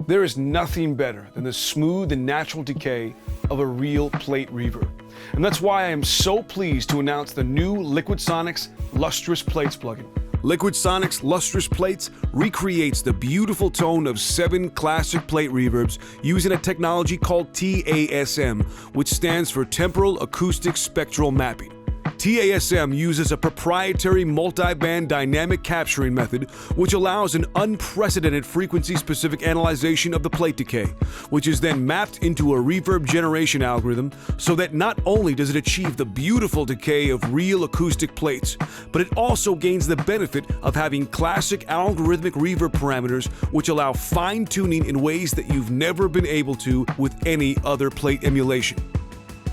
There is nothing better than the smooth and natural decay of a real plate reverb. And that's why I am so pleased to announce the new Liquid Sonics Lustrous Plates plugin. Liquid Sonics Lustrous Plates recreates the beautiful tone of 7 classic plate reverbs using a technology called TASM, which stands for Temporal Acoustic Spectral Mapping. TASM uses a proprietary multi-band dynamic capturing method which allows an unprecedented frequency-specific analyzation of the plate decay, which is then mapped into a reverb generation algorithm so that not only does it achieve the beautiful decay of real acoustic plates, but it also gains the benefit of having classic algorithmic reverb parameters which allow fine-tuning in ways that you've never been able to with any other plate emulation.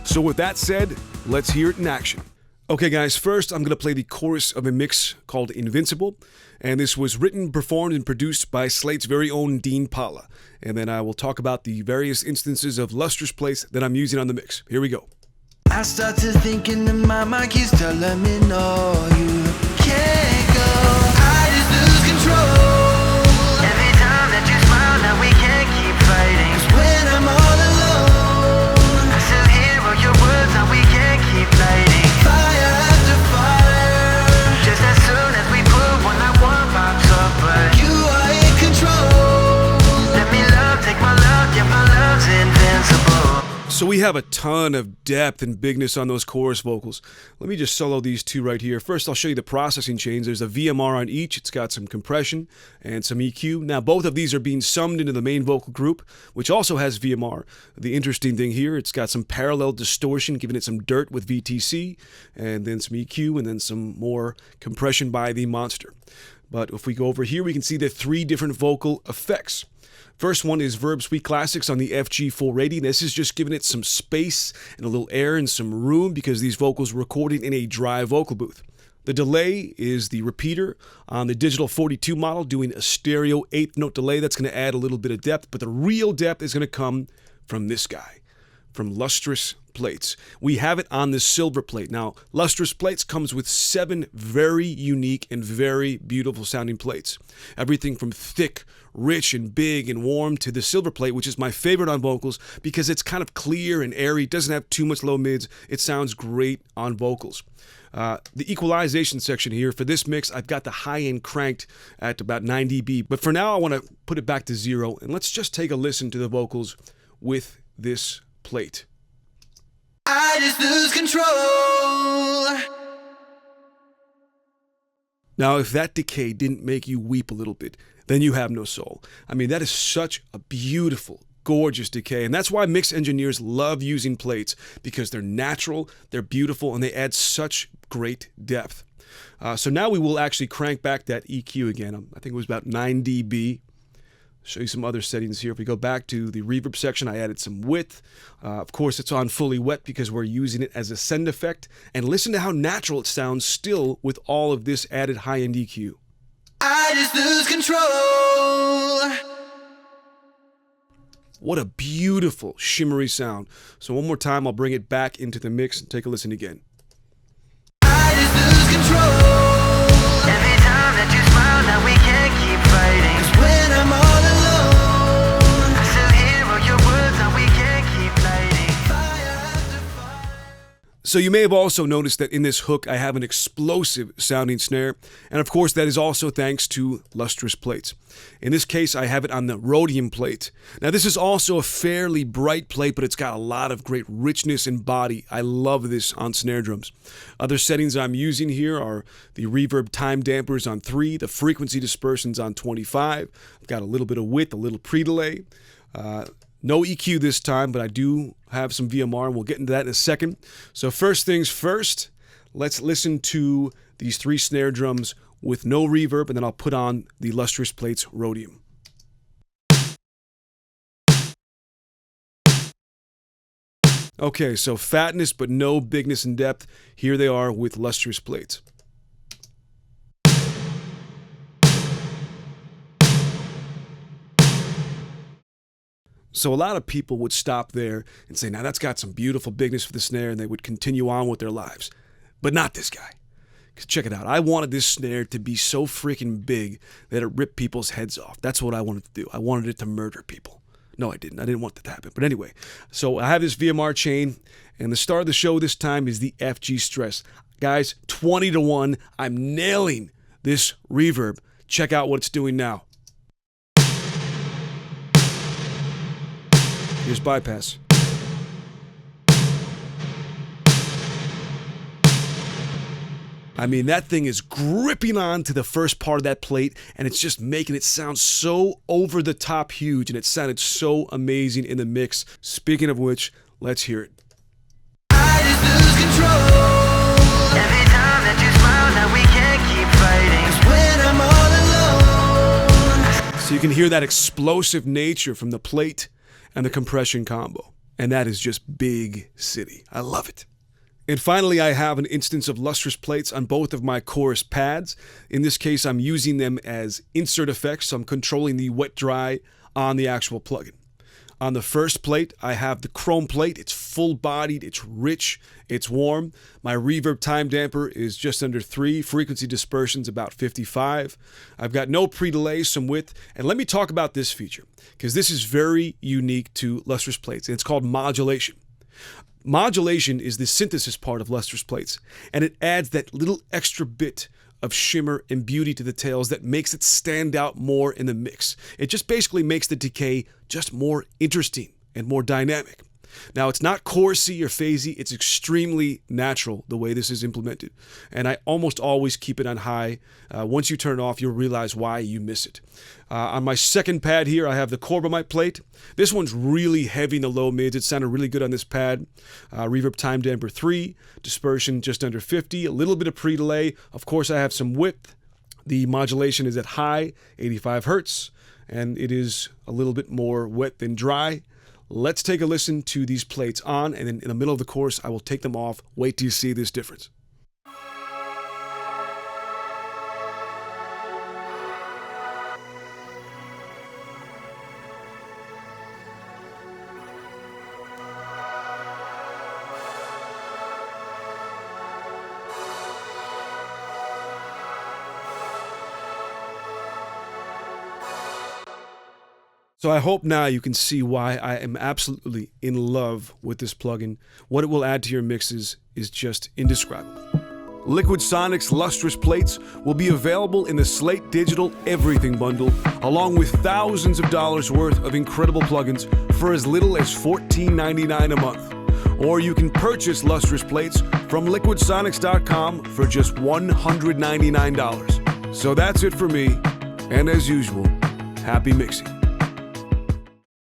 So with that said, let's hear it in action. Okay guys, first I'm going to play the chorus of a mix called Invincible, and this was written, performed, and produced by Slate's very own Dean Pala. And then I will talk about the various instances of lustrous plates that I'm using on the mix. Here we go. I start to thinking that my mind keeps telling me no, you can't go. I just lose control. Every time that you smile, now we can't keep fighting. 'Cause when I'm all alone, I still hear all your words, now we can't keep lighting. Fire after fire, just as soon as we put one, that one pops up. But you are in control. Let me love, take my love, yeah, my love's invincible. So we have a ton of depth and bigness on those chorus vocals. Let me just solo these two right here. First, I'll show you the processing chains. There's a VMR on each. It's got some compression and some EQ. Now, both of these are being summed into the main vocal group, which also has VMR. The interesting thing here, it's got some parallel distortion, giving it some dirt with VTC, and then some EQ, and then some more compression by the monster. But if we go over here, we can see the 3 different vocal effects. First one is Verb Sweet Classics on the FG480. This is just giving it some space and a little air and some room because these vocals were recorded in a dry vocal booth. The delay is the repeater on the Digital 42 model doing a stereo 8th note delay. That's going to add a little bit of depth, but the real depth is going to come from this guy, from Lustrous Plates. We have it on the silver plate. Now, Lustrous Plates comes with 7 very unique and very beautiful sounding plates. Everything from thick, rich and big and warm to the silver plate, which is my favorite on vocals because it's kind of clear and airy, doesn't have too much low mids. It sounds great on vocals. The equalization section here for this mix, I've got the high end cranked at about 9 dB, but for now I want to put it back to 0, and let's just take a listen to the vocals with this plate. I just lose control. Now, if that decay didn't make you weep a little bit, then you have no soul. I mean, that is such a beautiful, gorgeous decay, and that's why mix engineers love using plates, because they're natural, they're beautiful, and they add such great depth. So now we will actually crank back that EQ again. I think it was about 9 dB. Show you some other settings here. If we go back to the reverb section, I added some width. Of course, it's on fully wet because we're using it as a send effect. And listen to how natural it sounds still with all of this added high-end EQ. I just lose control. What a beautiful shimmery sound. So one more time, I'll bring it back into the mix and take a listen again. I just lose control. Every time that you smile, now we can't keep fighting. 'Cause when I'm all alone, I still hear all your words, now we can't keep lighting. Fire after fire. So you may have also noticed that in this hook I have an explosive sounding snare, and of course that is also thanks to Lustrous Plates. In this case I have it on the rhodium plate. Now this is also a fairly bright plate, but it's got a lot of great richness and body. I love this on snare drums. Other settings I'm using here are the reverb time dampers on 3, the frequency dispersions on 25. I've got a little bit of width, a little pre-delay. No EQ this time, but I do have some VMR, and we'll get into that in a second. So first things first, let's listen to these 3 snare drums with no reverb, and then I'll put on the Lustrous Plates rhodium. Okay, so fatness but no bigness and depth. Here they are with Lustrous Plates. So a lot of people would stop there and say, now that's got some beautiful bigness for the snare, and they would continue on with their lives. But not this guy. Check it out. I wanted this snare to be so freaking big that it ripped people's heads off. That's what I wanted to do. I wanted it to murder people. No, I didn't. I didn't want that to happen. But anyway, so I have this VMR chain, and the star of the show this time is the FG Stress. Guys, 20-1. I'm nailing this reverb. Check out what it's doing now. Here's bypass. I mean, that thing is gripping on to the first part of that plate, and it's just making it sound so over-the-top huge, and it sounded so amazing in the mix. Speaking of which, let's hear it. I just lose control. Every time that you smile, now we can't keep fighting. 'Cause when I'm all alone. So you can hear that explosive nature from the plate and the compression combo. And that is just big city. I love it. And finally, I have an instance of lustrous plates on both of my chorus pads. In this case, I'm using them as insert effects, so I'm controlling the wet-dry on the actual plugin. On the first plate, I have the chrome plate. It's full-bodied, it's rich, it's warm. My reverb time damper is just under 3. Frequency dispersion's about 55. I've got no pre-delay, some width. And let me talk about this feature, because this is very unique to lustrous plates, and it's called modulation. Modulation is the synthesis part of lustrous plates, and it adds that little extra bit of shimmer and beauty to the tails that makes it stand out more in the mix. It just basically makes the decay just more interesting and more dynamic. Now, it's not chorusy or phasey, it's extremely natural the way this is implemented. And I almost always keep it on high. Once you turn it off, you'll realize why you miss it. On my second pad here, I have the Corbomite plate. This one's really heavy in the low mids. It sounded really good on this pad. Reverb time damper 3, dispersion just under 50, a little bit of pre-delay. Of course, I have some width. The modulation is at high, 85 hertz, and it is a little bit more wet than dry. Let's take a listen to these plates on, and then in the middle of the course, I will take them off. Wait till you see this difference. So I hope now you can see why I am absolutely in love with this plugin. What it will add to your mixes is just indescribable. Liquid Sonics Lustrous Plates will be available in the Slate Digital Everything Bundle, along with thousands of dollars worth of incredible plugins for as little as $14.99 a month. Or you can purchase Lustrous Plates from liquidsonics.com for just $199. So that's it for me, and as usual, happy mixing.